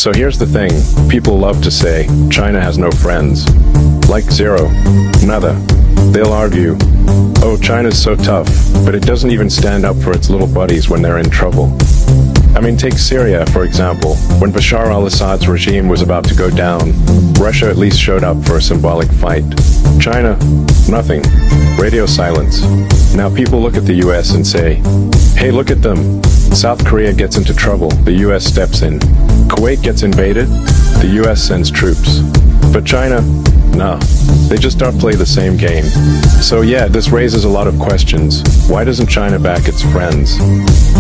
So here's the thing, people love to say, China has no friends. Like zero. Nada. They'll argue, oh, China's so tough, but it doesn't even stand up for its little buddies when they're in trouble. I mean, take Syria, for example. When Bashar al-Assad's regime was about to go down, Russia at least showed up for a symbolic fight. China, nothing. Radio silence. Now people look at the US and say, hey, look at them. South Korea gets into trouble, the US steps in. Kuwait gets invaded, the US sends troops. But China, nah. They just don't play the same game. So yeah, this raises a lot of questions. Why doesn't China back its friends?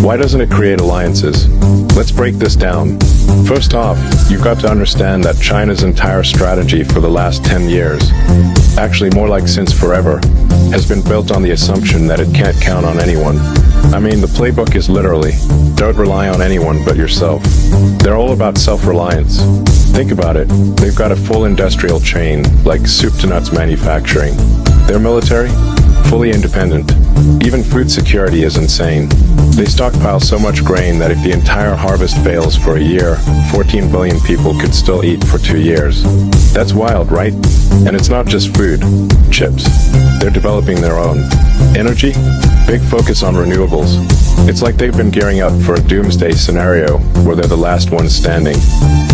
Why doesn't it create alliances? Let's break this down. First off, you've got to understand that China's entire strategy for the last 10 years, actually more like since forever, has been built on the assumption that it can't count on anyone. I mean, the playbook is literally, don't rely on anyone but yourself. They're all about self-reliance. Think about it, they've got a full industrial chain, like soup to nuts manufacturing. Their military? Fully independent. Even food security is insane. They stockpile so much grain that if the entire harvest fails for a year, 14 billion people could still eat for 2 years. That's wild, right? And it's not just food. Chips. They're developing their own. Energy? Big focus on renewables. It's like they've been gearing up for a doomsday scenario where they're the last ones standing.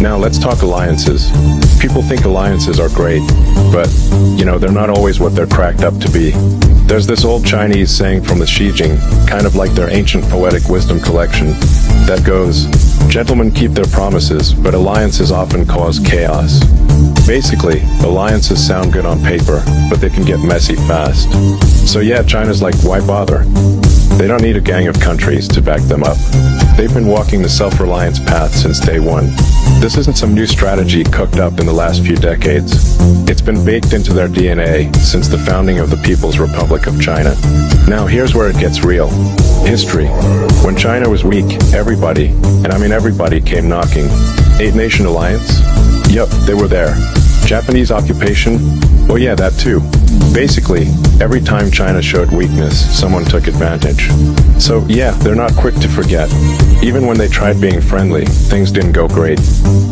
Now let's talk alliances. People think alliances are great, but, they're not always what they're cracked up to be. There's this old Chinese saying from the Xi Jing, kind of like their ancient poetic wisdom collection, that goes, gentlemen keep their promises, but alliances often cause chaos. Basically, alliances sound good on paper, but they can get messy fast. So yeah, China's like, why bother? They don't need a gang of countries to back them up. They've been walking the self-reliance path since day one. This isn't some new strategy cooked up in the last few decades. It's been baked into their DNA since the founding of the People's Republic of China. Now here's where it gets real. History. When China was weak, everybody, and I mean everybody, came knocking. Eight-nation alliance? Yup, they were there. Japanese occupation? Oh yeah, that too. Basically, every time China showed weakness, someone took advantage. So yeah, they're not quick to forget. Even when they tried being friendly, things didn't go great.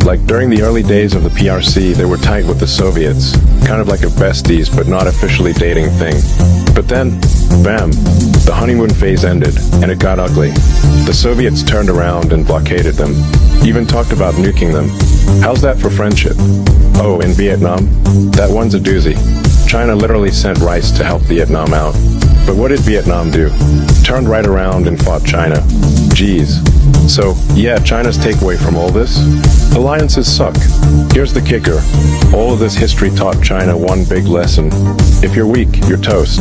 Like during the early days of the PRC, they were tight with the Soviets, kind of like a besties but not officially dating thing. But then, bam, the honeymoon phase ended, and it got ugly. The Soviets turned around and blockaded them, even talked about nuking them. How's that for friendship? Oh, in Vietnam? That one's a doozy. China literally sent rice to help Vietnam out. But what did Vietnam do? Turned right around and fought China. Jeez. So, yeah, China's takeaway from all this? Alliances suck. Here's the kicker. All of this history taught China one big lesson. If you're weak, you're toast.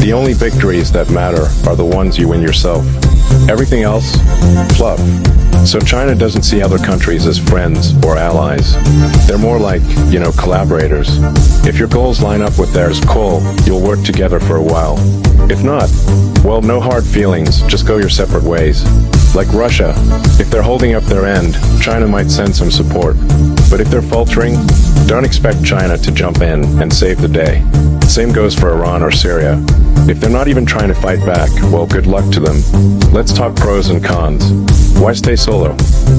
The only victories that matter are the ones you win yourself. Everything else? Fluff. So China doesn't see other countries as friends or allies. They're more like, collaborators. If your goals line up with theirs, cool, you'll work together for a while. If not, well, no hard feelings, just go your separate ways. Like Russia, if they're holding up their end, China might send some support. But if they're faltering, don't expect China to jump in and save the day. Same goes for Iran or Syria. If they're not even trying to fight back, well, good luck to them. Let's talk pros and cons. Why stay solo?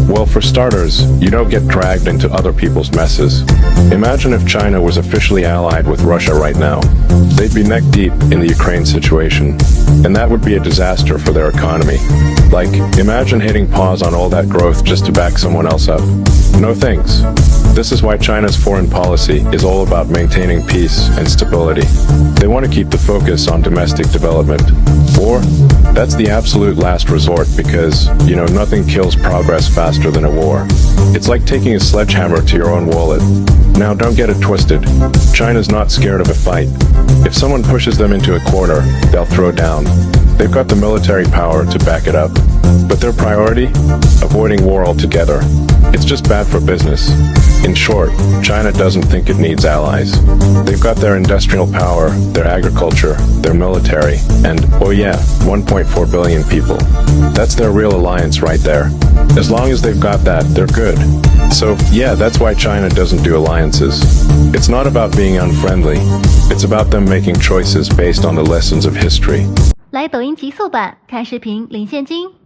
Well, for starters, you don't get dragged into other people's messes. Imagine if China was officially allied with Russia right now. They'd be neck deep in the Ukraine situation, and that would be a disaster for their economy. Like, imagine hitting pause on all that growth just to back someone else up. No thanks. This is why China's foreign policy is all about maintaining peace and stability. They want to keep the focus on domestic development. Or, that's the absolute last resort because, nothing kills progress faster than a war. It's like taking a sledgehammer to your own wallet. Now don't get it twisted. China's not scared of a fight. If someone pushes them into a corner, they'll throw down. They've got the military power to back it up. But their priority? Avoiding war altogether. It's just bad for business. In short, China doesn't think it needs allies. They've got their industrial power, their agriculture, their military, and, 1.4 billion people. That's their real alliance right there. As long as they've got that, they're good. So, yeah, that's why China doesn't do alliances. It's not about being unfriendly. It's about them making choices based on the lessons of history. 来抖音极速版看视频领现金。